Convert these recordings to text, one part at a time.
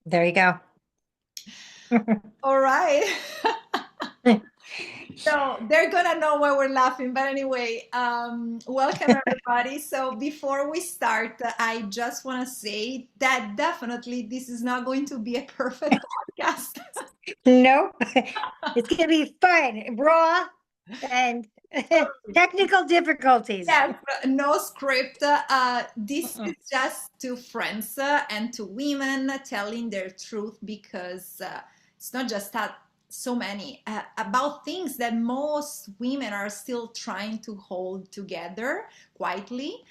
There you go. All right. So they're gonna know why we're laughing. But anyway, welcome everybody. So before we start, I just want to say that definitely this is not going to be a perfect podcast. Nope. It's gonna be fun, raw, and technical difficulties. Yes, no script. This is just two friends and two women telling their truth because it's not just that so many about things that most women are still trying to hold together quietly.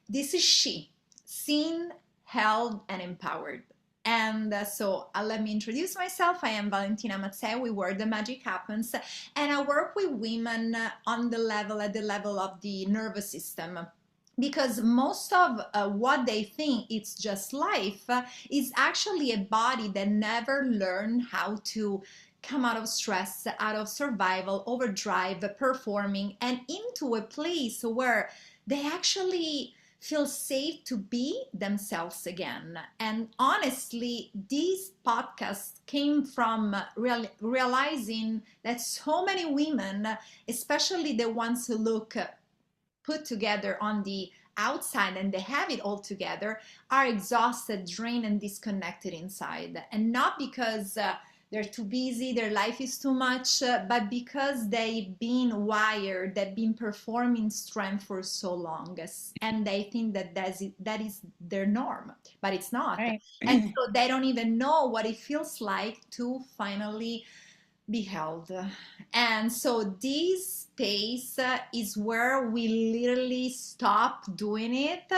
This is she, seen, held, and empowered. And let me introduce myself. I am Valentina Mazzei, where the magic happens, and I work with women at the level of the nervous system. Because most of what they think it's just life is actually a body that never learned how to come out of stress, out of survival, overdrive, performing, and into a place where they actually feel safe to be themselves again. And honestly, these podcasts came from realizing that so many women, especially the ones who look put together on the outside and they have it all together, are exhausted, drained, and disconnected inside. And not because they're too busy, their life is too much, but because they've been wired, they've been performing strength for so long, and they think that that is their norm, but it's not. Right. And so they don't even know what it feels like to finally be held. And so this space is where we literally stop doing it.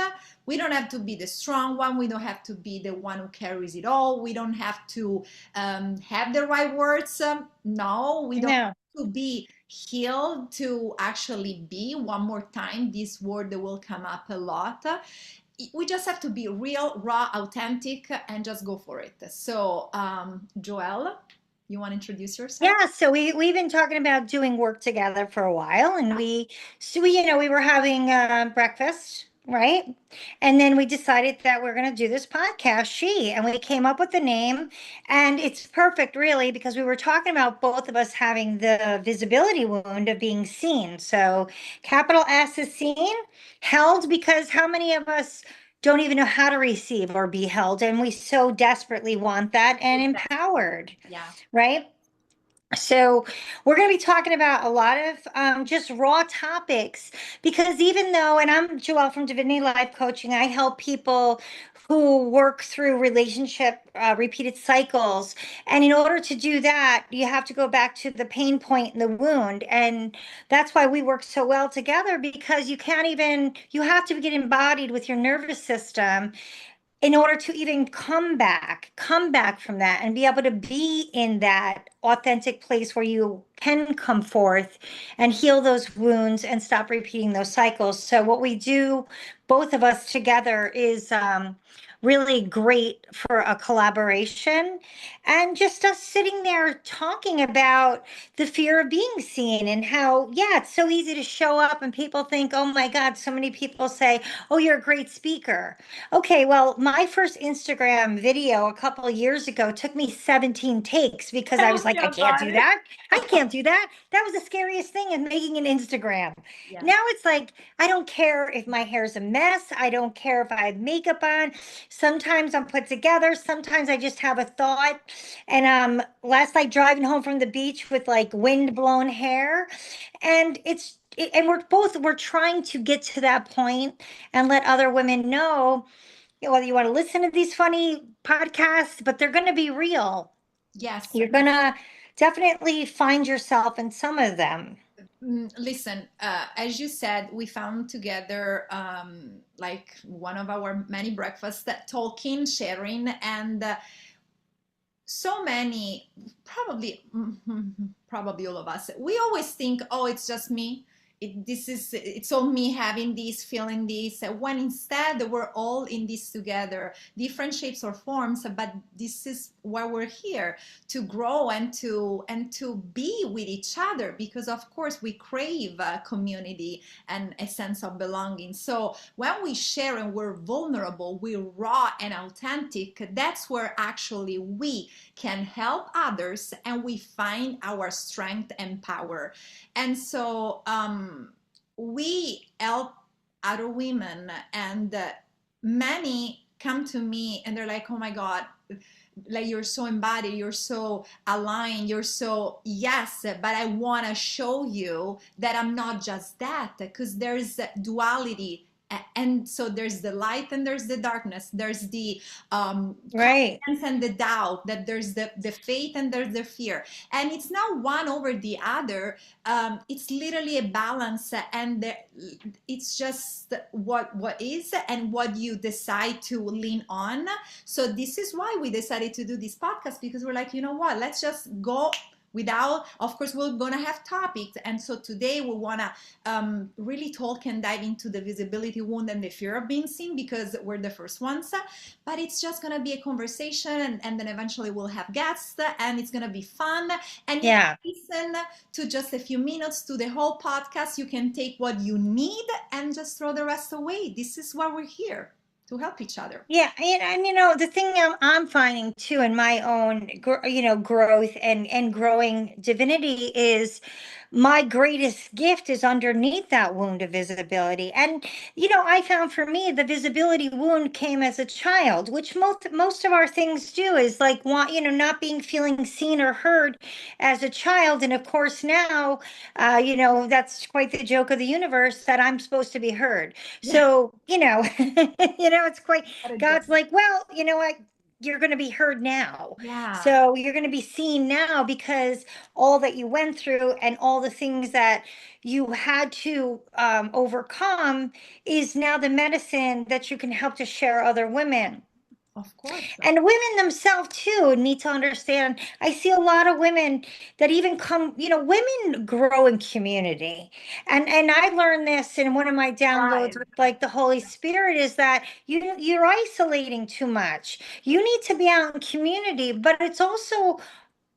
We don't have to be the strong one. We don't have to be the one who carries it all. We don't have to have the right words. No, we don't No. have to be healed to actually be. One more time, this word that will come up a lot. We just have to be real, raw, authentic, and just go for it. So, Joelle, you want to introduce yourself? Yeah, so we've been talking about doing work together for a while, and we were having breakfast, right? And then we decided that we're going to do this podcast, and we came up with the name, and it's perfect, really, because we were talking about both of us having the visibility wound of being seen. So capital S is seen, held, because how many of us don't even know how to receive or be held, and we so desperately want that, and Exactly. empowered, Yeah. right? So, we're going to be talking about a lot of just raw topics because even though, and I'm Joelle from Divinity Life Coaching, I help people who work through relationship repeated cycles. And in order to do that, you have to go back to the pain point and the wound. And that's why we work so well together because you have to get embodied with your nervous system in order to even come back from that and be able to be in that authentic place where you can come forth and heal those wounds and stop repeating those cycles. So what we do, both of us together, is really great for a collaboration and just us sitting there talking about the fear of being seen and how, yeah, it's so easy to show up and people think, oh my God, so many people say, oh, you're a great speaker. Okay, well, my first Instagram video a couple of years ago took me 17 takes because I Tell was me like, I can't about do it. that. I can't do that. That was the scariest thing in making an Instagram. Yeah. Now it's like, I don't care if my hair's a mess. I don't care if I have makeup on. Sometimes I'm put together. Sometimes I just have a thought. And last night driving home from the beach with like wind blown hair, and and we're trying to get to that point and let other women know, whether you want to listen to these funny podcasts, but they're going to be real. Yes. You're going to definitely find yourself in some of them. Listen, as you said, we found together like one of our many breakfasts that talking, sharing, and so many, probably, probably all of us, we always think, oh, it's just me. it's all me having this, feeling this, when instead we're all in this together, different shapes or forms, but this is why we're here, to grow and to be with each other, because of course we crave community and a sense of belonging. So when we share and we're vulnerable, we're raw and authentic, that's where actually we can help others and we find our strength and power. And so we help other women, and many come to me and they're like, oh my God, like you're so embodied, you're so aligned, you're so yes, but I want to show you that I'm not just that, because there's duality. And so there's the light and there's the darkness, there's the Right. confidence and the doubt, that there's the faith and there's the fear, and it's not one over the other. It's literally a balance, and it's just what is and what you decide to lean on. So this is why we decided to do this podcast, because we're like, you know what, let's just go without, of course we're gonna have topics. And so today we want to really talk and dive into the visibility wound and the fear of being seen, because we're the first ones. But it's just gonna be a conversation, and then eventually we'll have guests, and it's gonna be fun. And you can Yeah. listen to just a few minutes to the whole podcast. You can take what you need and just throw the rest away. This is why we're here, to help each other. Yeah, and the thing I'm finding too in my own growth and growing divinity is my greatest gift is underneath that wound of visibility. And I found for me the visibility wound came as a child, which most of our things do is like want not being feeling seen or heard as a child. And of course now that's quite the joke of the universe that I'm supposed to be heard. Yeah, So, it's quite, what a joke. God's like, well, you know what? You're going to be heard now. Yeah, So you're going to be seen now because all that you went through and all the things that you had to overcome is now the medicine that you can help to share other women. of course. And women themselves too need to understand. I see a lot of women that even come, women grow in community. And I learned this in one of my downloads Thrive. with like the Holy Spirit is that you're isolating too much. You need to be out in community, but it's also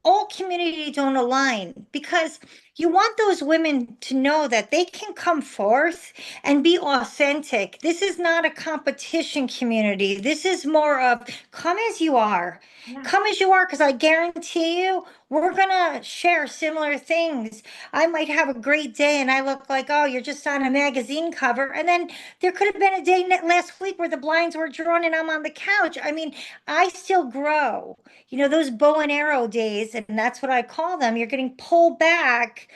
all community don't align because you want those women to know that they can come forth and be authentic. This is not a competition community. This is more of come as you are. Yeah, Come as you are, because I guarantee you we're gonna share similar things. I might have a great day and I look like, oh, you're just on a magazine cover. And then there could have been a day last week where the blinds were drawn and I'm on the couch. I mean, I still grow. Those bow and arrow days, and that's what I call them, you're getting pulled back,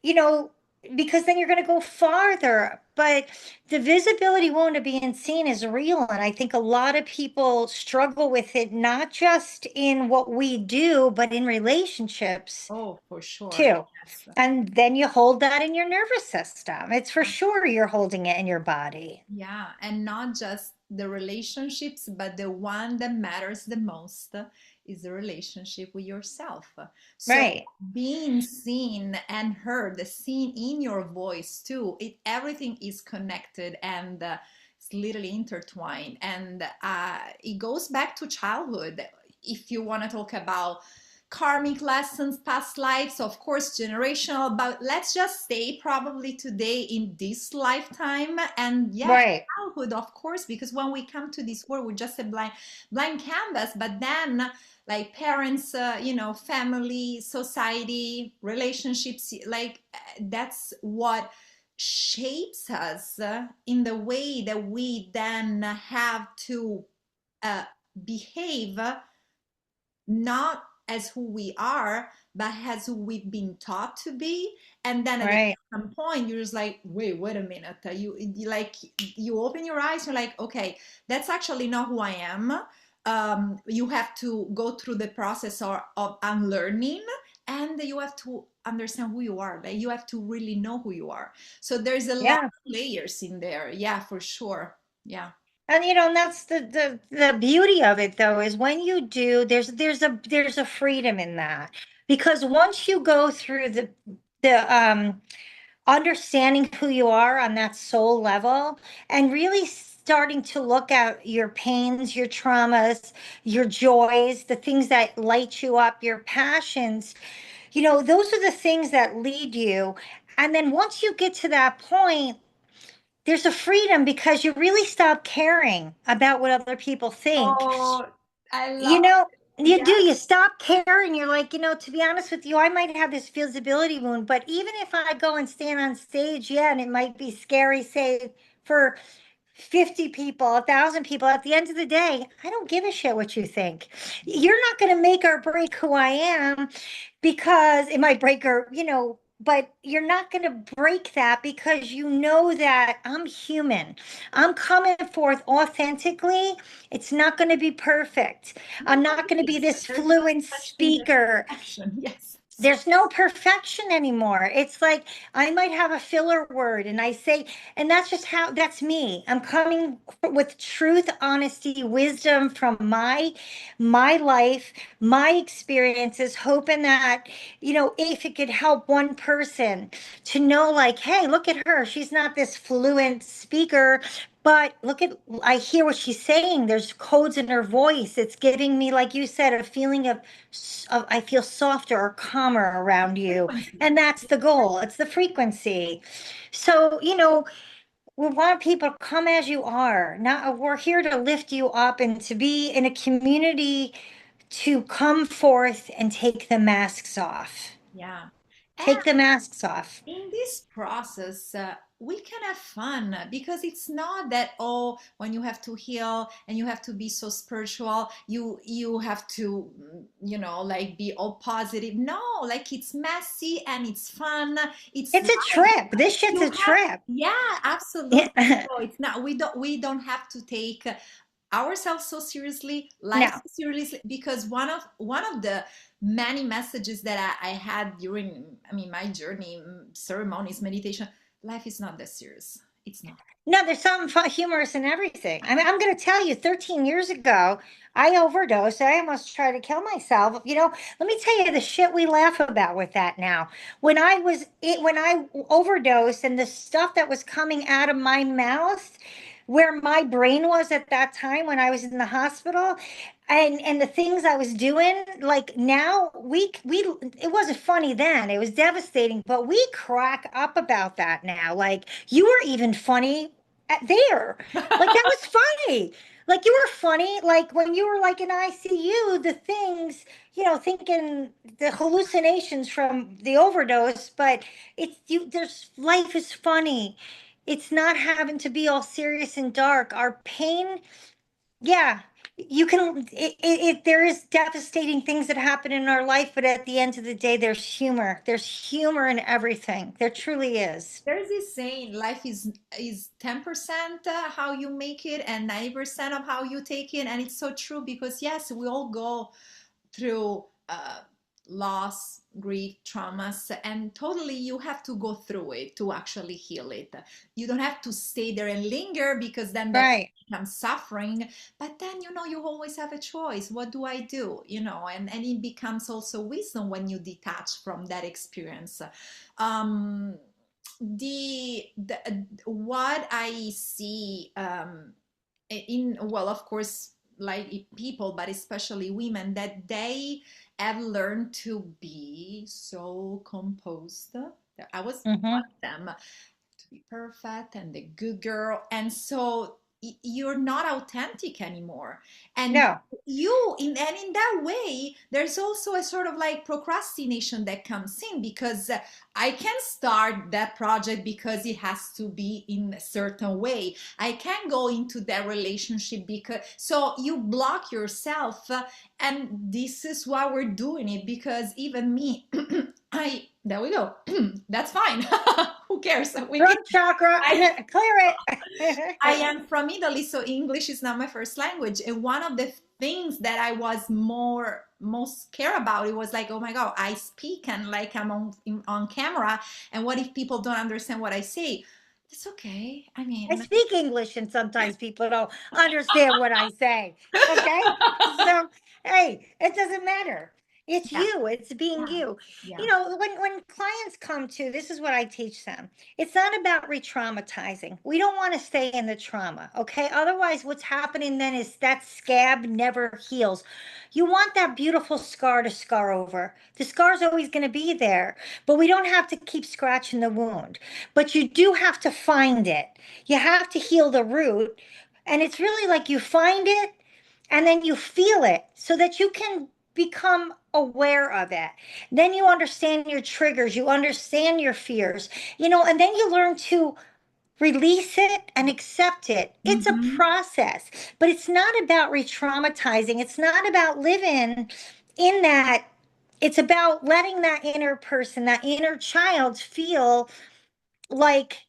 you know, because then you're going to go farther. But the visibility wound of being seen is real. And I think a lot of people struggle with it, not just in what we do, but in relationships oh, for sure. too. Yes. And then you hold that in your nervous system. It's for sure you're holding it in your body. Yeah, and not just the relationships, but the one that matters the most is the relationship with yourself. So Right. being seen and heard, seen in your voice too, everything is connected, and it's literally intertwined. And it goes back to childhood. If you want to talk about karmic lessons, past lives, of course, generational, but let's just stay probably today in this lifetime. And yeah, Right. childhood, of course, because when we come to this world, we're just a blind canvas. But then, like parents, family, society, relationships, like that's what shapes us in the way that we then have to uh, behave, not as who we are, but as who we've been taught to be. And then at Right. some point, you're just like, wait a minute. Like you open your eyes, you're like, okay, that's actually not who I am. You have to go through the process of unlearning, and you have to understand who you are. Like you have to really know who you are. So there's a lot Yeah. of layers in there. Yeah, for sure. Yeah. And that's the beauty of it though, is when you do, there's a freedom in that. Because once you go through the understanding who you are on that soul level and really starting to look at your pains, your traumas, your joys, the things that light you up, your passions, those are the things that lead you. And then once you get to that point, there's a freedom because you really stop caring about what other people think. Oh, I You love know, it. you do, you stop caring. You're like, to be honest with you, I might have this visibility wound, but even if I go and stand on stage, yeah, and it might be scary, say, for 50 people, 1,000 people, at the end of the day, I don't give a shit what you think. You're not going to make or break who I am because it might break her, but you're not going to break that because you know that I'm human. I'm coming forth authentically. It's not going to be perfect. I'm not going to be Yes, this there's no fluent such thing as speaker. perfection. Yes. There's no perfection anymore. It's like I might have a filler word and I say, and that's just how that's me. I'm coming with truth, honesty, wisdom from my life, my experiences, hoping that, if it could help one person to know like, hey, look at her. She's not this fluent speaker, but look at, I hear what she's saying. There's codes in her voice. It's giving me, like you said, a feeling of I feel softer or calmer around you. Frequency. And that's the goal. It's the frequency. So, we want people to come as you are. Not we're here to lift you up and to be in a community to come forth and take the masks off. Yeah. Take the masks off. In this process, we can have fun because it's not that, oh, when you have to heal and you have to be so spiritual, you have to, like be all positive. No, like it's messy and it's fun. It's It's a life. trip. This shit's You a have, trip. yeah, absolutely. Yeah. So it's not, we don't have to take ourselves so seriously, life No. so seriously, because one of the many messages that I had during, I mean, my journey, ceremonies, meditation, life is not that serious. It's not. No, there's something humorous in everything. I mean, I'm going to tell you, 13 years ago, I overdosed. I almost tried to kill myself. Let me tell you the shit we laugh about with that now. When I overdosed and the stuff that was coming out of my mouth, where my brain was at that time when I was in the hospital, and the things I was doing, like now we it wasn't funny then. It was devastating, but we crack up about that now. Like you were even funny there. Like that was funny. Like you were funny. Like when you were like in ICU, the things, thinking the hallucinations from the overdose, but there's life is funny. It's not having to be all serious and dark. Our pain, yeah, there is devastating things that happen in our life, but at the end of the day, there's humor. There's humor in everything. There truly is. There's this saying, life is 10% how you make it and 90% of how you take it, and it's so true because yes, we all go through loss, grief, traumas, and totally you have to go through it to actually heal it. You don't have to stay there and linger because then that Right. becomes suffering. But then, you always have a choice. What do I do? And it becomes also wisdom when you detach from that experience. Um, the what I see in, well, of course, like people, but especially women, that they have learned to be so composed. I was one Mm-hmm. of them, to be perfect and the good girl, and so you're not authentic anymore. And No. in that way, there's also a sort of like procrastination that comes in because I can start that project because it has to be in a certain way. I can go into that relationship because, so you block yourself, and this is why we're doing it, because even me, I there we go. That's fine. Who cares? We can. Throat chakra, I clear I it. am from Italy, so English is not my first language. And one of the things that I was most care about, it was like, oh my God, I speak and like I'm on camera, and what if people don't understand what I say? It's okay. I I mean, speak English, and sometimes people don't understand what I say. Okay. So, hey, it doesn't matter. It's Yeah, you, it's being yeah, you. yeah. You know, when clients come to, this is what I teach them. It's not about re-traumatizing. We don't want to stay in the trauma, okay? Otherwise, what's happening then is that scab never heals. You want that beautiful scar to scar over. The scar's always going to be there, but we don't have to keep scratching the wound. But you do have to find it. You have to heal the root. And it's really like you find it and then you feel it so that you can become aware of it. Then you understand your triggers, you understand your fears, and then you learn to release it and accept it. It's a Hmm. process, but it's not about re traumatizing. It's not about living in that. It's about letting that inner person, that inner child feel like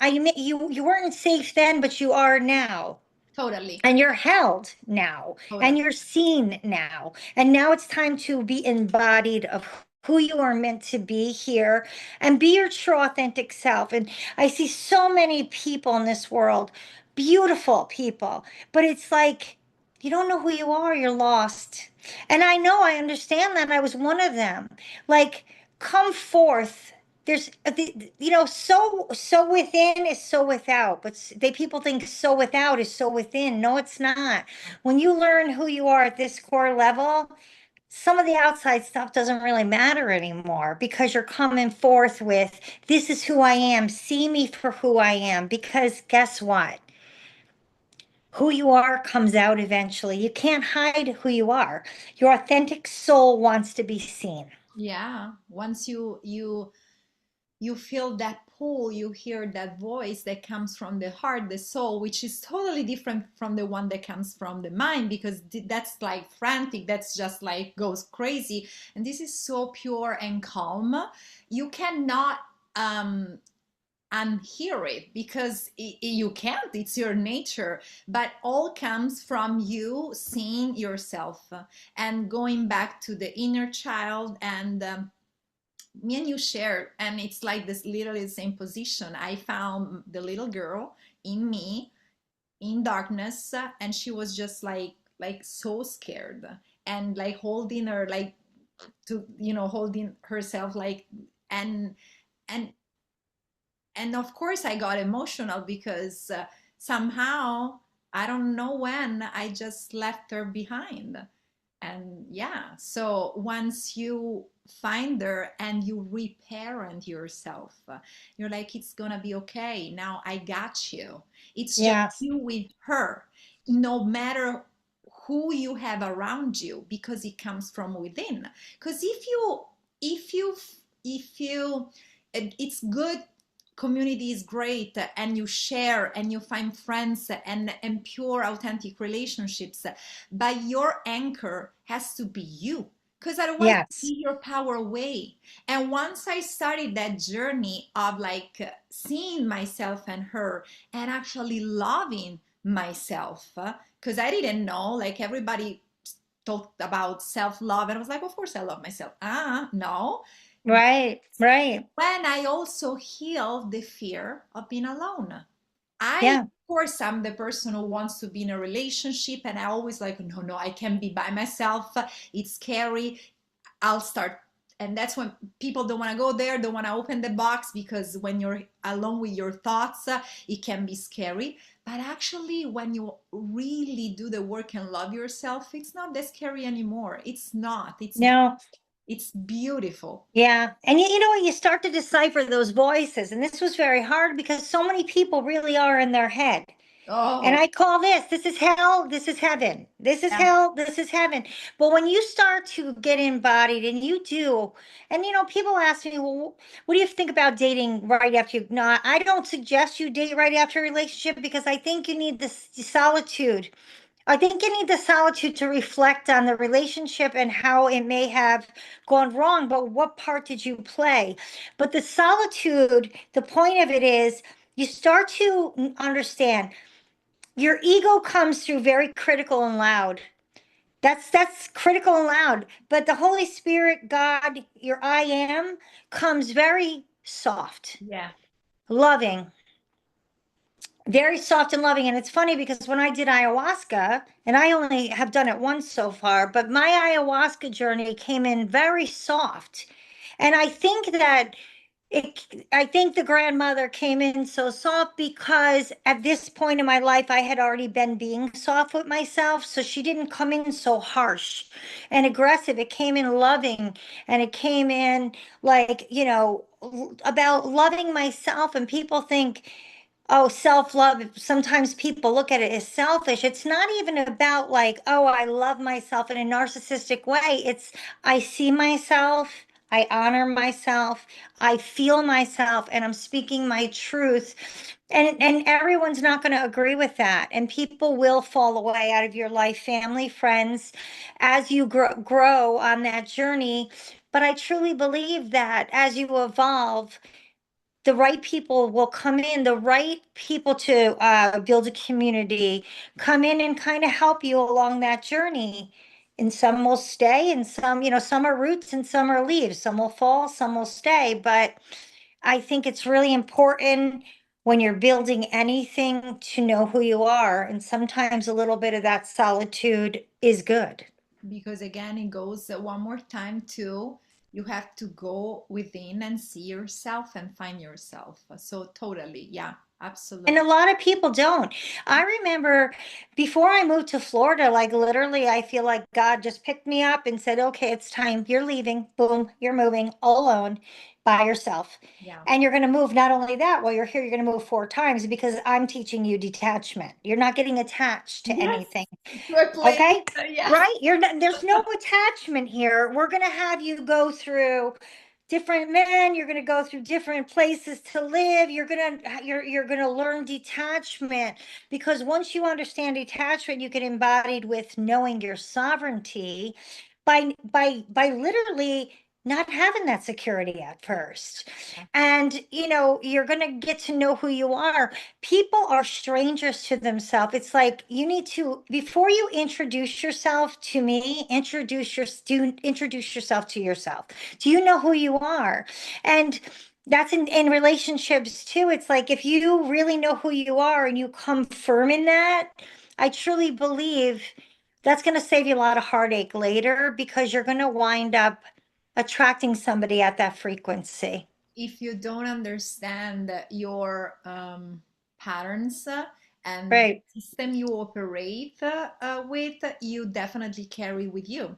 you weren't safe then, but you are now. Totally, And you're held now, totally. and you're seen now. And now it's time to be embodied of who you are meant to be here and be your true authentic self. And I see so many people in this world, beautiful people, but it's like you don't know who you are, you're lost. And I know, I understand that. I was one of them. Like, come forth. There's so within is so without, but they people think so without is so within. No, it's not. When you learn who you are at this core level, some of the outside stuff doesn't really matter anymore because you're coming forth with, this is who I am, see me for who I am. Because guess what, who you are comes out eventually. You can't hide who you are. Your authentic soul wants to be seen. Yeah. Once you feel that pull, you hear that voice that comes from the heart, the soul, which is totally different from the one that comes from the mind, because that's like frantic, that's just like goes crazy. And this is so pure and calm. You cannot um unhear it because you can't, it's your nature, but all comes from you seeing yourself and going back to the inner child. And me and you shared, and it's like this literally the same position. I found the little girl in me in darkness, and she was just like so scared, and like holding her, like to holding herself, like, and and and of course I got emotional because somehow, I don't know when, I just left her behind. And yeah, so once you find her and you reparent yourself, you're like, it's gonna be okay. Now I got you. It's just Yes. you with her, no matter who you have around you, because it comes from within. Because if you, if you, it's good, community is great, and you share and you find friends and pure authentic relationships, but your anchor has to be you, because otherwise Yes. you give your power away. And once I started that journey of like seeing myself and her and actually loving myself, because I didn't know, like everybody talked about self-love, and I was like, of course I love myself. No. Right. Right. When I also healed the fear of being alone. Yeah. Of course, I'm the person who wants to be in a relationship, and I always like, no, no, I can't be by myself. It's scary. I'll start. And that's when people don't want to go there, don't want to open the box, because when you're alone with your thoughts, it can be scary. But actually, when you really do the work and love yourself, it's not that scary anymore. It's not. No. It's beautiful. Yeah. And you know what? You start to decipher those voices. And this was very hard because so many people really are in their head. And Oh, I call this is hell, this is heaven. This is yeah, hell, this is heaven. But when you start to get embodied and you do, and people ask me, well, what do you think about dating right after you? No, I don't suggest you date right after a relationship because I think you need this solitude. I think you need the solitude to reflect on the relationship and how it may have gone wrong, but what part did you play? But the solitude, the point of it is you start to understand your ego comes through very critical and loud. That's critical and loud. But the Holy Spirit, God, your I am, comes very soft, yeah. loving, very soft and loving. And it's funny because when I did ayahuasca, and I only have done it once so far, but my ayahuasca journey came in very soft. And I think the grandmother came in so soft because at this point in my life, I had already been being soft with myself. So she didn't come in so harsh and aggressive. It came in loving, and it came in like, about loving myself. And people think, oh, self-love. Sometimes people look at it as selfish. It's not even about like, oh, I love myself in a narcissistic way. It's I see myself, I honor myself, I feel myself, and I'm speaking my truth. And everyone's not going to agree with that. And people will fall away out of your life, family, friends, as you grow on that journey. But I truly believe that as you evolve, the right people will come in, the right people to build a community, come in and kind of help you along that journey. And some will stay, and some are roots and some are leaves. Some will fall, some will stay. But I think it's really important when you're building anything to know who you are. And sometimes a little bit of that solitude is good. Because again, it goes one more time to you have to go within and see yourself and find yourself. So totally, yeah, And a absolutely. lot of people don't. I remember before I moved to Florida, like literally, I feel like God just picked me up and said, okay, it's time. You're leaving. Boom, you're moving all alone by yourself. Yeah. And you're going to move. Not only that, while you're here, you're going to move 4 times because I'm teaching you detachment. You're not getting attached to Yes, anything. to a place. Okay? Yes. Right? You're not, there's no attachment here. We're going to have you go through different men, you're going to go through different places to live. You're going to learn detachment because once you understand detachment, you get embodied with knowing your sovereignty by literally not having that security at first. And you're going to get to know who you are. People are strangers to themselves. It's like you need to, before you introduce yourself to me, introduce yourself to yourself. Do you know who you are? And that's in relationships too. It's like if you really know who you are and you come firm in that, I truly believe that's going to save you a lot of heartache later because you're going to wind up attracting somebody at that frequency. If you don't understand your patterns and Right. the system you operate with, you definitely carry with you.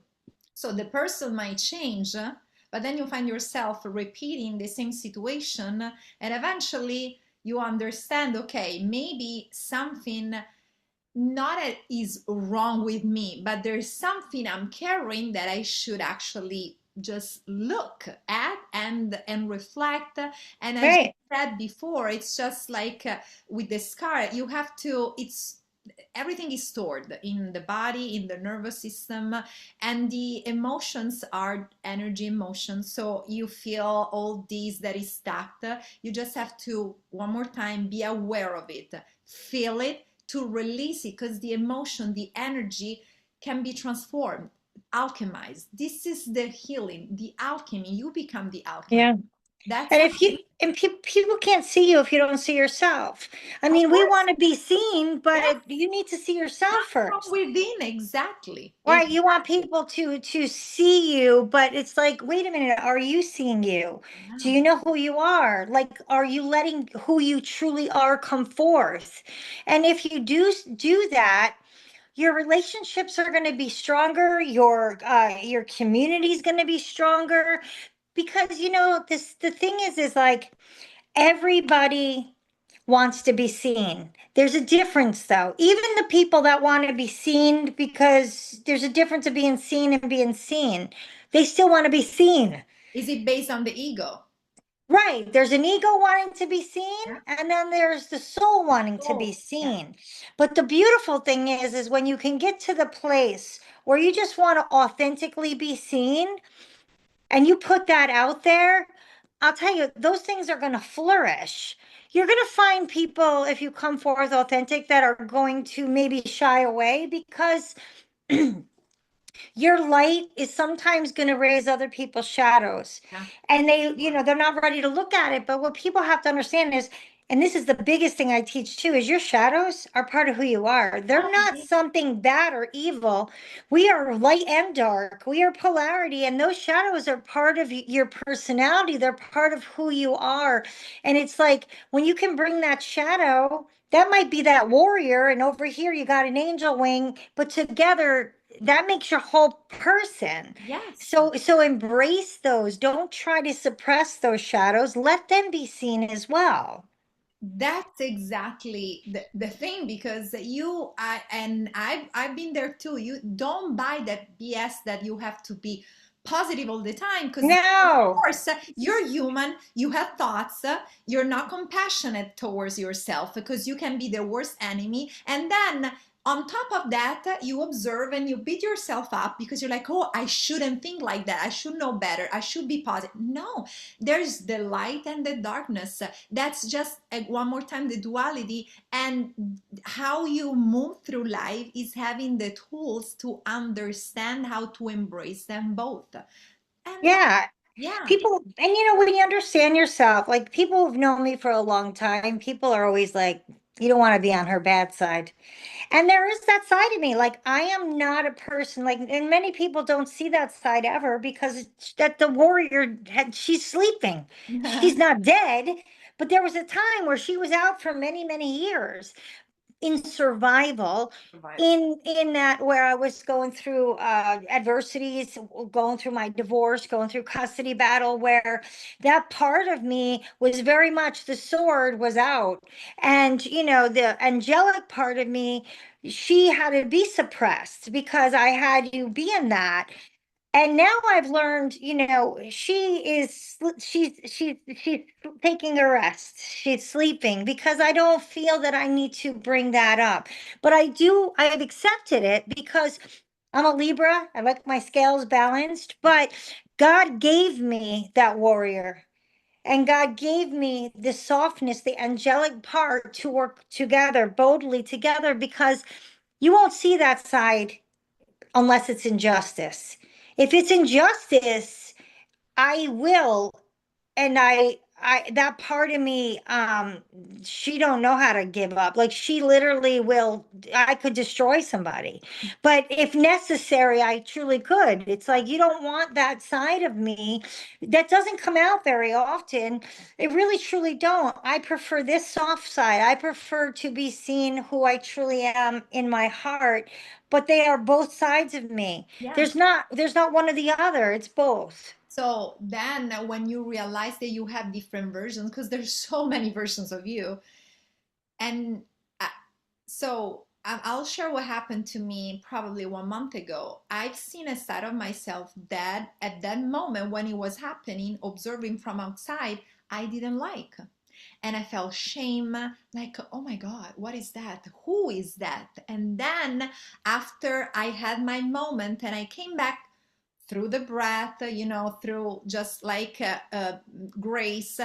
So the person might change, but then you find yourself repeating the same situation, and eventually you understand, okay, maybe something not is wrong with me, but there's something I'm carrying that I should actually just look at and reflect. And as you Right. said before, it's just like with the scar, you have to. It's everything is stored in the body, in the nervous system, and the emotions are energy emotions. So you feel all these that is stuck. You just have to one more time be aware of it, feel it to release it, because the emotion, the energy can be transformed, alchemized. This is the healing, the alchemy. You become the alchemy. Yeah. That's And how, if you and people can't see you if you don't see yourself. I of mean, we course, want to be seen, but yeah, you need to see yourself from first. within, exactly. Right, you want Exactly. people to see you, but it's like, wait a minute, are you seeing you? Do Yeah. you know who you are? Like, are you letting who you truly are come forth? And if you do that, your relationships are going to be stronger, your community is going to be stronger because the thing is like everybody wants to be seen. There's a difference though. Even the people that want to be seen, because there's a difference of being seen and being seen. They still want to be seen. Is it based on the ego? Right. There's an ego wanting to be seen, Yeah. and then there's the soul wanting to be Oh, yeah. seen. But the beautiful thing is when you can get to the place where you just want to authentically be seen, and you put that out there, I'll tell you, those things are going to flourish. You're going to find people, if you come forth authentic, that are going to maybe shy away because your light is sometimes going to raise other people's shadows. Yeah. And they're not ready to look at it. But what people have to understand is and this is the biggest thing I teach too, is your shadows are part of who you are. They're Oh, not yeah. something bad or evil. We are light and dark. We are polarity, and those shadows are part of your personality. They're part of who you are. And it's like when you can bring that shadow, that might be that warrior, and over here you got an angel wing, but together that makes your whole person. Yes. So embrace those. Don't try to suppress those shadows. Let them be seen as well. That's exactly the thing, because I've been there too. You don't buy that BS that you have to be positive all the time, because of No. course you're human, you have thoughts, you're not compassionate towards yourself because you can be the worst enemy. And then on top of that, you observe and you beat yourself up because you're like, oh, I shouldn't think like that, I should know better, I should be positive. No, there's the light and the darkness. That's just one more time the duality. And how you move through life is having the tools to understand how to embrace them both. And Yeah. yeah. People, and when you understand yourself, like people who've known me for a long time, people are always like, you don't want to be on her bad side. And there is that side of me. Like I am not a person like, and many people don't see that side ever because it's that the warrior had, she's sleeping. She's not dead, but there was a time where she was out for many, many years in survival, Survival. in that where I was going through adversities, going through my divorce, going through custody battle, where that part of me was very much the sword was out. And the angelic part of me, she had to be suppressed because I had to be in that. And now I've learned, she's taking a rest. She's sleeping because I don't feel that I need to bring that up. But I've accepted it because I'm a Libra. I like my scales balanced, but God gave me that warrior. And God gave me the softness, the angelic part to work together, boldly together, because you won't see that side unless it's injustice. If it's injustice, I will, and I that part of me, she don't know how to give up. Like she literally will. I could destroy somebody, but if necessary, I truly could. It's like you don't want that side of me. That doesn't come out very often. It really truly don't. I prefer this soft side. I prefer to be seen who I truly am in my heart. But they are both sides of me. Yeah. There's not one or the other. It's both. So then when you realize that you have different versions, because there's so many versions of you, and uh, so I'll share what happened to me probably 1 month ago. I've seen a side of myself that at that moment when it was happening, observing from outside, I didn't like. And I felt shame, like, oh my God, what is that? Who is that? And then after I had my moment and I came back through the breath, through just like grace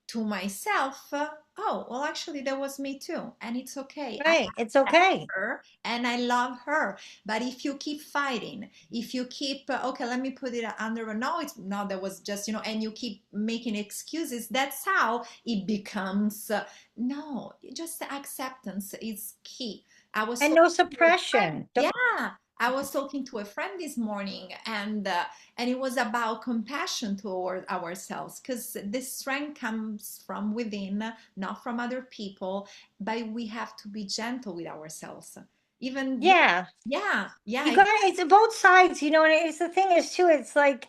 to myself. Oh, well, actually, that was me too. And it's okay. I Right. It's okay. her and I love her. But if you keep fighting, if you keep, okay, let me put it under, no, it's no, that was just, and you keep making excuses, that's how it becomes. No, just the acceptance is key. I was And so no suppression. yeah, I was talking to a friend this morning, and it was about compassion toward ourselves, because this strength comes from within, not from other people. But we have to be gentle with ourselves. Even Yeah. yeah, You yeah, got it's both sides, and it's the thing is too, it's like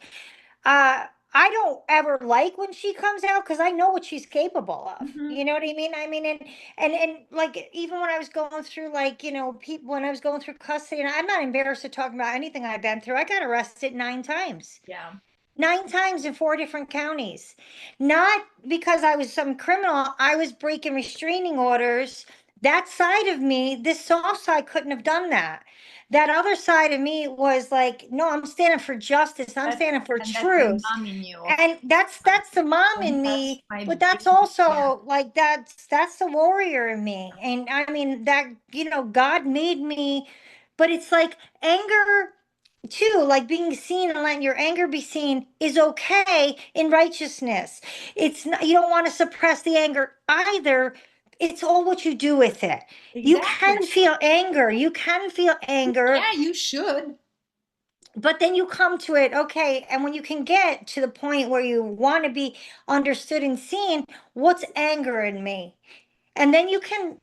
I don't ever like when she comes out because I know what she's capable of. mhm, You know what I mean? I mean, and like even when I was going through like, people when I was going through custody, and I'm not embarrassed to talk about anything I've been through. I got arrested 9 times. yeah, 9 times in 4 different counties. Not because I was some criminal, I was breaking restraining orders. That side of me, this soft side couldn't have done that. That other side of me was like, no, I'm standing for justice. I'm that's standing for and that's the truth. mom in you, of And that's the mom and in that's me, my but that's big, yeah, also like that's the warrior in me. And I mean that, God made me, but it's like anger. too, like being seen and letting your anger be seen is okay in righteousness. It's not, you don't want to suppress the anger either. It's all what you do with it. You Exactly. can feel anger. You can feel anger, Yeah, you should. but then you come to it, okay, and when you can get to the point where you want to be understood and seen, what's anger in me? And then you can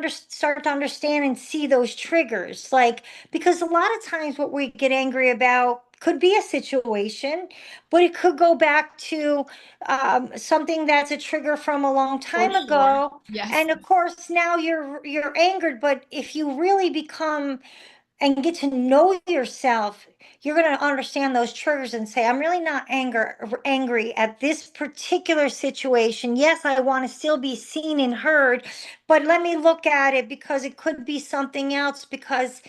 start to understand and see those triggers, like, because a lot of times what we get angry about could be a situation, but it could go back to something that's a trigger from a long For time sure. ago. Yes. And of course now you're angered, but if you really become and get to know yourself, you're going to understand those triggers and say, I'm really not angry at this particular situation. Yes, I want to still be seen and heard, but let me look at it because it could be something else because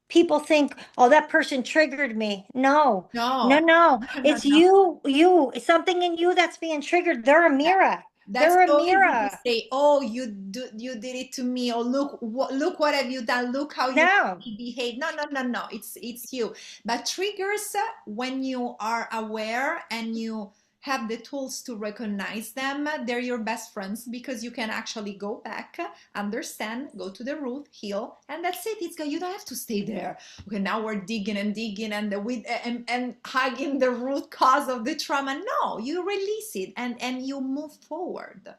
people think, oh, that person triggered me. No, no, No, no. no, no, It's no. you, it's something in you that's being triggered. They're a Yeah. mirror. That's They're a so easy to mirror. say, "Oh, you did it to me," or look what have you done? Look how you No. behave. No, no, no, no. It's you. But triggers, when you are aware and you have the tools to recognize them, they're your best friends because you can actually go back, understand, go to the root, heal, and that's it. It's good. You don't have to stay there. Okay, now we're digging and digging and hugging the root cause of the trauma. No, you release it and you move forward.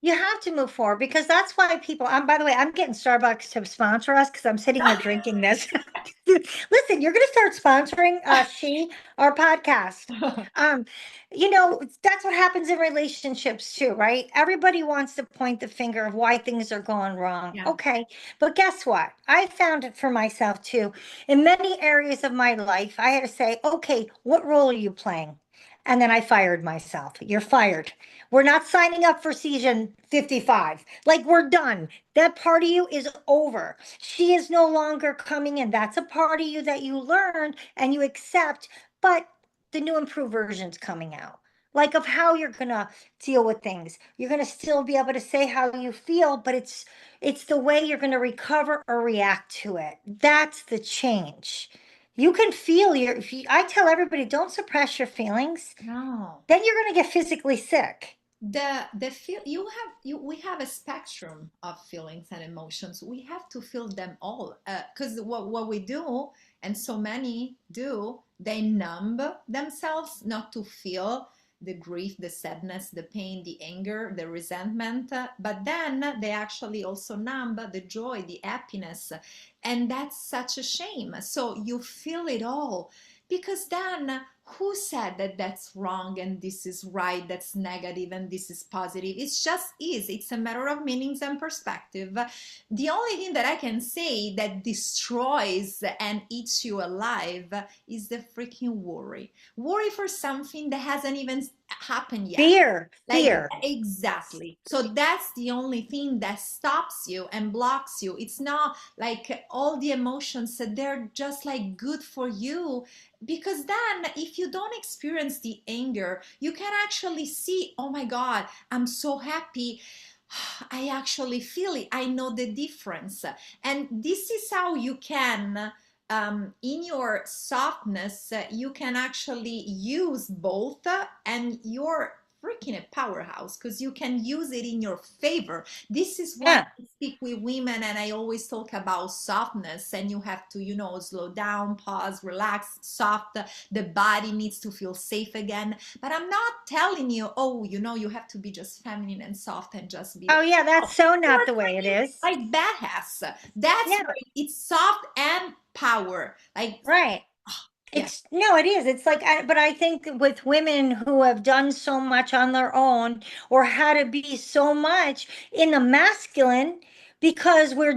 You have to move forward because that's why people. By the way, I'm getting Starbucks to sponsor us because I'm sitting here drinking this. Listen, you're going to start sponsoring our podcast. Um, that's what happens in relationships too, right? Everybody wants to point the finger of why things are going wrong. Yeah, Okay, but guess what? I found it for myself too. In many areas of my life, I had to say, okay, what role are you playing? And then I fired myself. You're fired. We're not signing up for season 55. Like, we're done. That part of you is over. She is no longer coming in. That's a part of you that you learned and you accept, but the new improved version's coming out. Like, of how you're gonna deal with things. You're gonna still be able to say how you feel, but it's the way you're gonna recover or react to it. That's the change. You can feel I tell everybody, don't suppress your feelings. no. Then you're going to get physically sick. The feel you have you we have a spectrum of feelings and emotions. We have to feel them all because what we do, and so many do, they numb themselves not to feel the grief, the sadness, the pain, the anger, the resentment, but then they actually also numb the joy, the happiness, and that's such a shame. So you feel it all, because then who said that that's wrong and this is right, that's negative and this is positive? It's just is. It's a matter of meanings and perspective. The only thing that I can say that destroys and eats you alive is the freaking worry. Worry for something that hasn't even happened yet. Fear, Like, fear. exactly. So that's the only thing that stops you and blocks you. It's not like all the emotions, they're just like good for you, because then if you don't experience the anger, you can actually see, oh my god, I'm so happy. I actually feel it. I know the difference. And this is how you can, in your softness, you can actually use both, and you're freaking a powerhouse because you can use it in your favor. This is why Yeah. I speak with women and I always talk about softness, and you have to, slow down, pause, relax, soft. The body needs to feel safe again. But I'm not telling you, oh, you have to be just feminine and soft and just be Oh, the. yeah, that's No, so you're not the way it freaking is. like badass. That's Yeah, where it's soft and power. Like, right. yeah. It's no, it is. It's like, but I think with women who have done so much on their own or had to be so much in the masculine because we're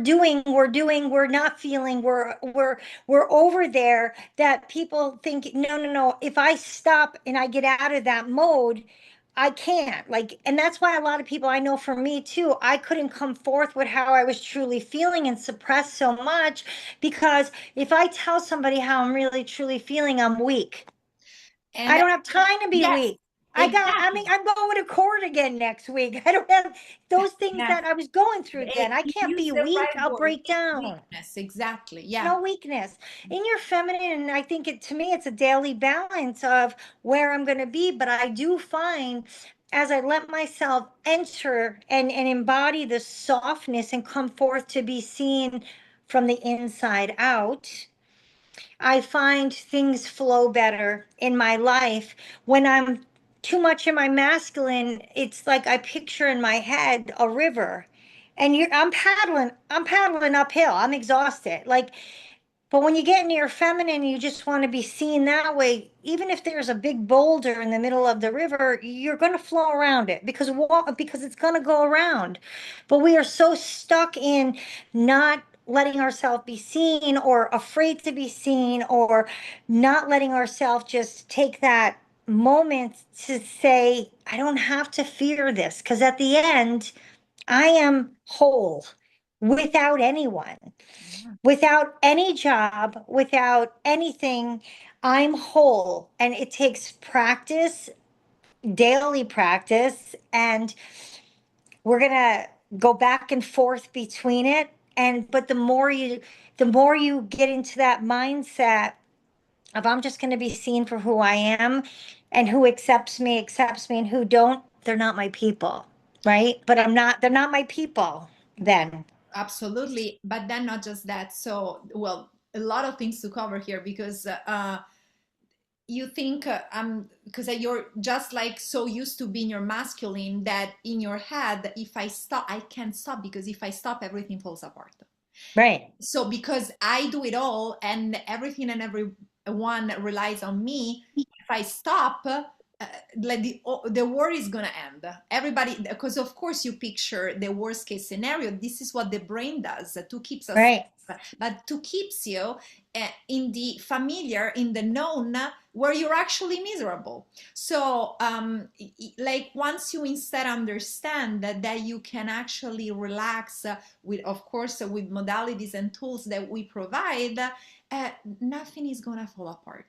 not feeling, we're over there that people think, no, no, no. If I stop and I get out of that mode, I can't. Like, and that's why a lot of people I know for me too, I couldn't come forth with how I was truly feeling and suppress so much because if I tell somebody how I'm really truly feeling, I'm weak. And I don't have time to be yes, weak. I Exactly. mean, I'm going to court again next week. I don't have those things Yes. that I was going through then. I You can't use be the weak. right I'll word. break down. Weakness. Exactly. Yeah. No weakness. In your feminine, I think it to me, it's a daily balance of where I'm going to be. But I do find as I let myself enter and embody the softness and come forth to be seen from the inside out, I find things flow better in my life. When I'm too much in my masculine, it's like I picture in my head a river. And I'm paddling uphill. I'm exhausted. Like, but when you get into your feminine, you just want to be seen that way. Even if there's a big boulder in the middle of the river, you're going to flow around it because it's going to go around. But we are so stuck in not letting ourselves be seen or afraid to be seen or not letting ourselves just take that moment to say, I don't have to fear this because at the end, I am whole without anyone. Yeah. Without any job, without anything, I'm whole. And it takes practice, daily practice. And we're going to go back and forth between it. But the more you get into that mindset of I'm just going to be seen for who I am and who accepts me, and who don't, they're not my people. Right. But they're not my people then. Absolutely. But then not just that. So, well, a lot of things to cover here because you think because you're just like so used to being your masculine that in your head, if I stop, I can't stop because if I stop, everything falls apart. Right. So because I do it all and everything and everyone relies on me, if I stop, like the war is gonna end. Everybody, because of course you picture the worst case scenario. This is what the brain does to keeps us Right. safe, but to keeps you in the familiar, in the known, where you're actually miserable. So like once you instead understand that you can actually relax with of course with modalities and tools that we provide, nothing is gonna fall apart.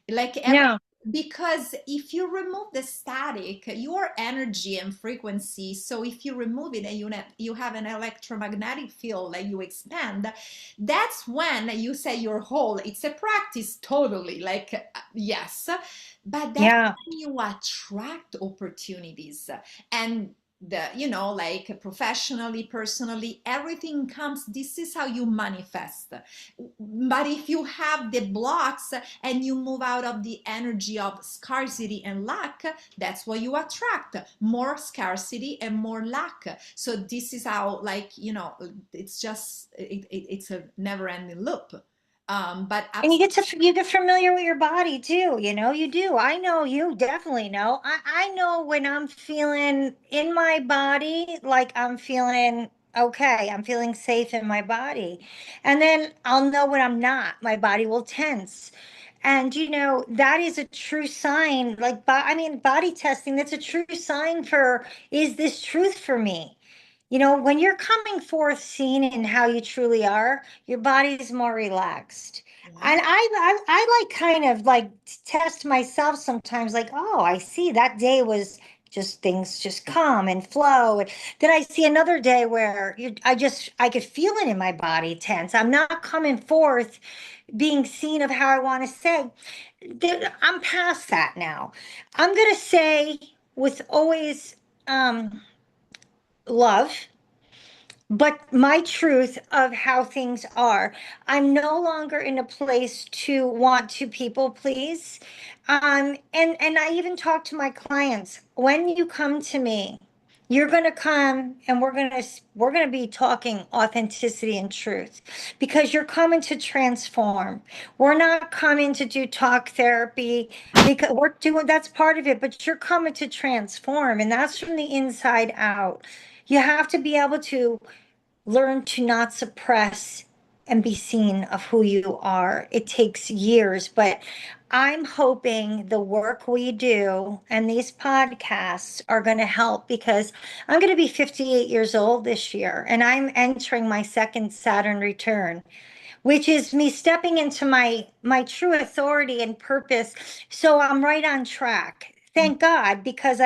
Like every No. because if you remove the static, your energy and frequency, so if you remove it and you have an electromagnetic field that you expand, that's when you say you're whole. It's a practice, totally. Like, yes, but that's Yeah. when you attract opportunities and like professionally, personally, everything comes. This is how you manifest. But if you have the blocks and you move out of the energy of scarcity and lack, that's what you attract, more scarcity and more lack. So this is how, like, it's just it's a never ending loop. But And absolutely. you get familiar with your body too, you do. I know you definitely know. I know when I'm feeling in my body, like I'm feeling okay, I'm feeling safe in my body. And then I'll know when I'm not. My body will tense. And that is a true sign, like I mean body testing, that's a true sign for is this truth for me? When you're coming forth seen in how you truly are, your body's more relaxed. Yeah. And I like kind of like test myself sometimes, like, oh, I see that day was just things just come and flow. And then I see another day where I could feel it in my body tense. I'm not coming forth being seen of how I want to say. I'm past that now. I'm gonna say with always love but my truth of how things are. I'm no longer in a place to want to people please. And I even talk to my clients. When you come to me, you're going to come and we're going to be talking authenticity and truth because you're coming to transform. We're not coming to do talk therapy because we're doing that's part of it, but you're coming to transform and that's from the inside out. You have to be able to learn to not suppress and be seen of who you are. It takes years, but I'm hoping the work we do and these podcasts are going to help because I'm going to be 58 years old this year and I'm entering my second Saturn return, which is me stepping into my true authority and purpose. So I'm right on track. Thank God, because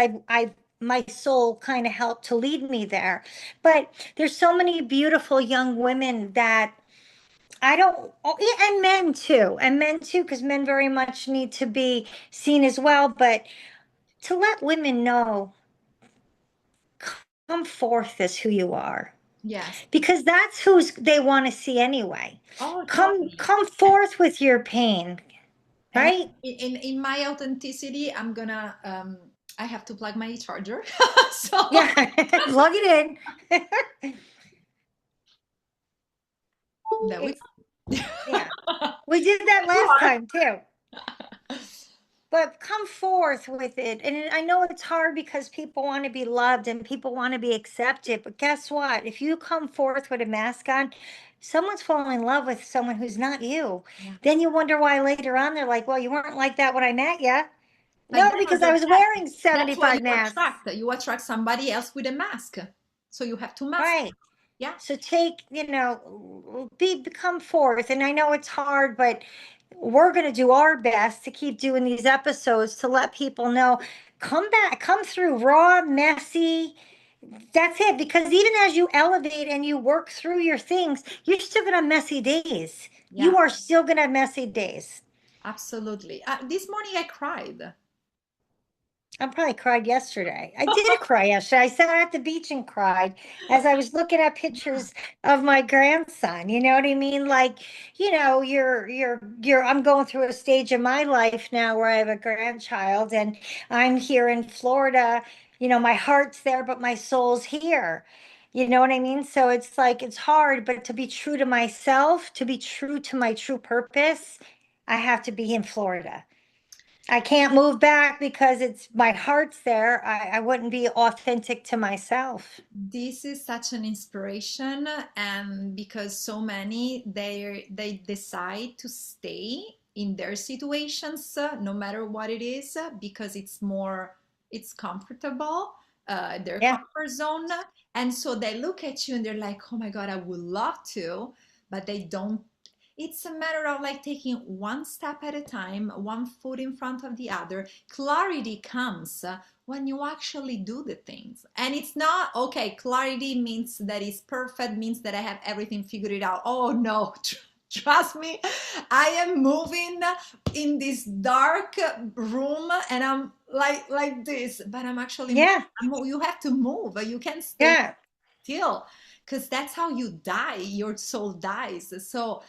my soul kind of helped to lead me there. But there's so many beautiful young women that I don't, oh, yeah, and men too, because men very much need to be seen as well. But to let women know, come forth as who you are, Yes. because that's who's they want to see anyway. Oh, totally. Come forth with your pain, And right? in my authenticity, I'm gonna I have to plug my charger. So Yeah, plug it in. there we It's go. yeah. We did that You last are. time too. But come forth with it. And I know it's hard because people want to be loved and people want to be accepted. But guess what? If you come forth with a mask on, someone's falling in love with someone who's not you. Yeah. Then you wonder why later on they're like, well, you weren't like that when I met you. But No, then not because I just was that, wearing that's what 75 you masks. attract. You attract somebody else with a mask. So you have to mask. Right. Yeah. So take, become forth. And I know it's hard, but we're going to do our best to keep doing these episodes to let people know, come back, come through raw, messy. That's it. Because even as you elevate and you work through your things, you're still going to have messy days. Yeah, You are still going to have messy days. absolutely. This morning I cried. I probably cried yesterday. I did cry yesterday. I sat at the beach and cried as I was looking at pictures of my grandson. You know what I mean? Like, I'm going through a stage of my life now where I have a grandchild and I'm here in Florida. My heart's there, but my soul's here. You know what I mean? So it's like it's hard, but to be true to myself, to be true to my true purpose, I have to be in Florida. I can't move back because it's my heart's there. I wouldn't be authentic to myself. This is such an inspiration, and because so many they decide to stay in their situations, no matter what it is, because it's comfortable, their Yeah, comfort zone, and so they look at you and they're like, oh my god, I would love to, but they don't. It's a matter of like taking one step at a time, one foot in front of the other. Clarity comes when you actually do the things. And it's not, okay, clarity means that it's perfect, means that I have everything figured it out. Oh no, trust me, I am moving in this dark room and I'm like this, but I'm actually yeah, you have to move. You can't stay yeah. still because that's how you die. Your soul dies. So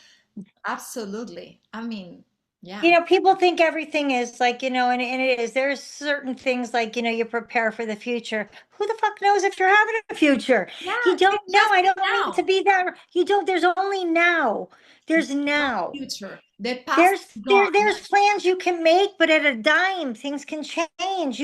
absolutely. I mean, yeah. People think everything is like, and it is. There's certain things like, you prepare for the future. Who the fuck knows if you're having a future? Yeah, You it's don't know. just I don't mean to now. be that. You don't, there's only now. There's No now. future. The past There's is there gone. there's plans you can make, but at a dime, things can change.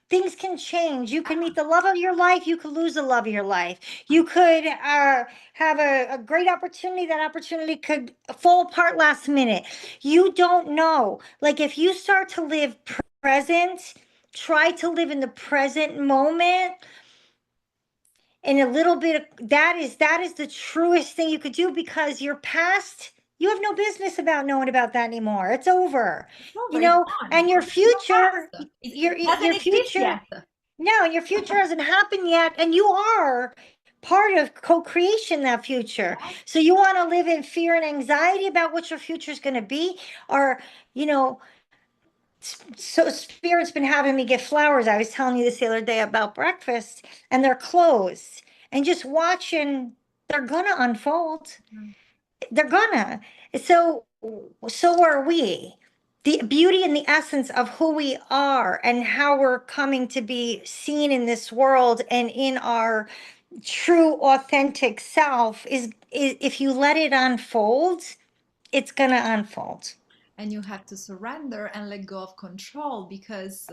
Things can change. You can meet the love of your life. You could lose the love of your life. You could have a great opportunity. That opportunity could fall apart last minute. You don't know. Like if you start to live present, try to live in the present moment and a little bit of that is the truest thing you could do because your past you have no business about knowing about that anymore. It's over. It's over. It's gone. And your There's no future past. It your doesn't exist future yet. no, your future hasn't happened yet and you are part of co-creation that future. So you want to live in fear and anxiety about what your future is going to be or you know so spirit's been having me get flowers. I was telling you this the other day about breakfast and they're closed and just watching they're gonna unfold. They're gonna. So so are we. The beauty and the essence of who we are and how we're coming to be seen in this world and in our true authentic self is if you let it unfold, it's gonna unfold. And you have to surrender and let go of control because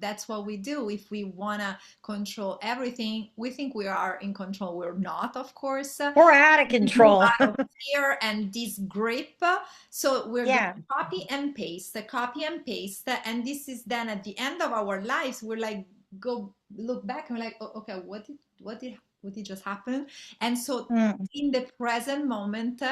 that's what we do. If we want to control everything, we think we are in control. We're not, of course. We're out of We move control. out of fear and this grip. So we're going Yeah. to copy and paste. And this is then at the end of our lives, we're like, go look back and we're like, oh, okay, what did just happen? And so Mm. in the present moment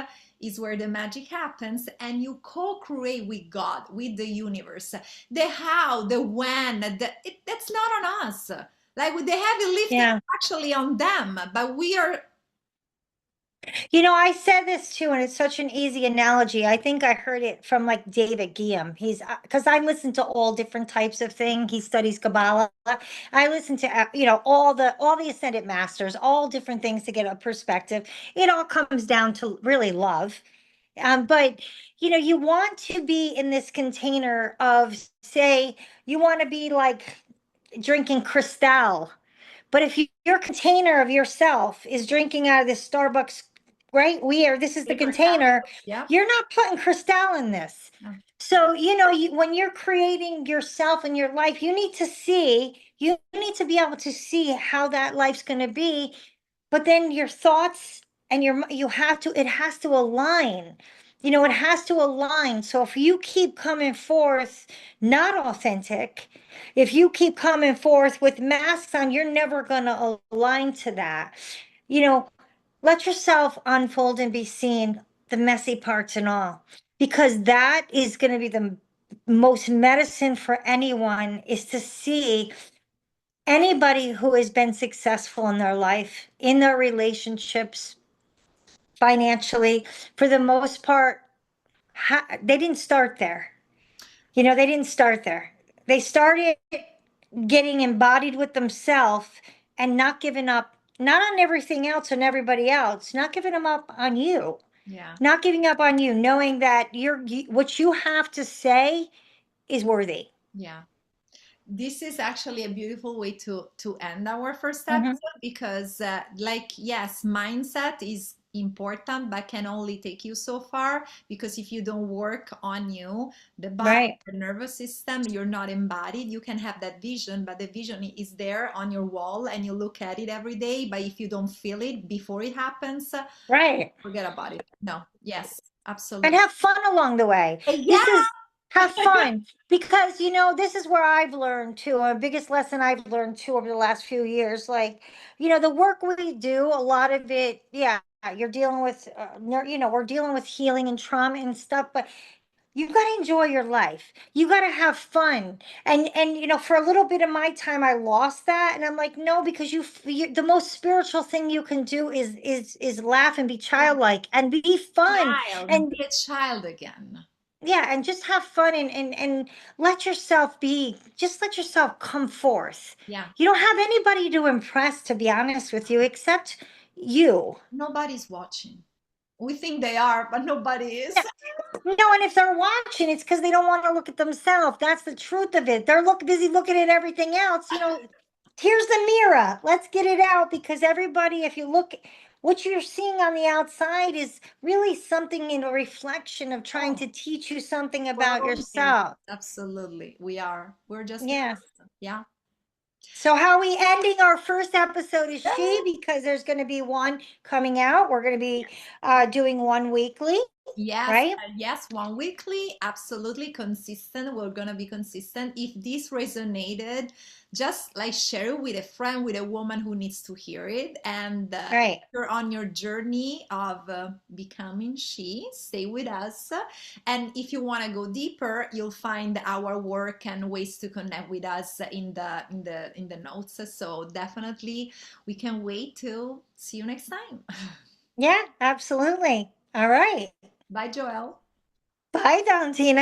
is where the magic happens, and you co-create with God, with the universe. The how, the when, that's not on us. Like with the heavy lifting Yeah. actually on them, but we are. I said this too, and it's such an easy analogy. I think I heard it from like David Guillaume. He's because I listen to all different types of thing. He studies Kabbalah. I listen to all the ascended masters, all different things to get a perspective. It all comes down to really love. But you want to be in this container of, say, you want to be like drinking Cristal. But if your container of yourself is drinking out of this Starbucks, right? This is the Paper towel. container. Yeah. You're not putting Cristal in this. Yeah. So, when you're creating yourself and your life, you need to be able to see how that life's going to be. But then your thoughts and it has to align. It has to align. So if you keep coming forth not authentic, if you keep coming forth with masks on, you're never going to align to that. You know, let yourself unfold and be seen, the messy parts and all, because that is going to be the most medicine for anyone, is to see anybody who has been successful in their life, in their relationships, financially, for the most part, they didn't start there. They didn't start there. They started getting embodied with themselves and not giving up, not on everything else and everybody else, not giving them up on you, Yeah. not giving up on you, knowing that what you have to say is worthy. Yeah. This is actually a beautiful way to end our first Hmm. episode because like yes, mindset is important but can only take you so far, because if you don't work on you, the body, Right, the nervous system, you're not embodied. You can have that vision, but the vision is there on your wall and you look at it every day, but if you don't feel it before it happens, right. forget about it. No. Yes, And absolutely. have fun along the way. Yeah. This is Have fun, because this is where I've learned too. A biggest lesson I've learned too over the last few years. Like, the work we do, a lot of it, yeah, you're dealing with, we're dealing with healing and trauma and stuff, but you got to enjoy your life. You got to have fun. And for a little bit of my time, I lost that, and I'm like, no, because the most spiritual thing you can do is laugh and be Yeah. childlike and be fun. Child, And be a child again. yeah, and just have fun, and let yourself come forth. Yeah. You don't have anybody to impress, to be honest with you, except you. Nobody's watching. We think they are, but nobody is. No, and if they're watching, it's because they don't want to look at themselves. That's the truth of it. They're busy looking at everything else. Here's the mirror. Let's get it out, because everybody, if you look, what you're seeing on the outside is really something in a reflection of trying Oh, to teach you something we're about all mirrors. yourself. Absolutely. We are. We're just Yeah. mirrors. Yeah. So how are we ending our first episode is she, because there's going to be one coming out. We're going to be doing one weekly, Yes, right? yes, one weekly, absolutely consistent. We're gonna be consistent. If this resonated, just like share it with a friend, with a woman who needs to hear it. And if Right. you're on your journey of becoming she, stay with us. And if you want to go deeper, you'll find our work and ways to connect with us in the notes. So definitely, we can wait to see you next time. Yeah, absolutely. All right. Bye, Joelle. Bye, Valentina.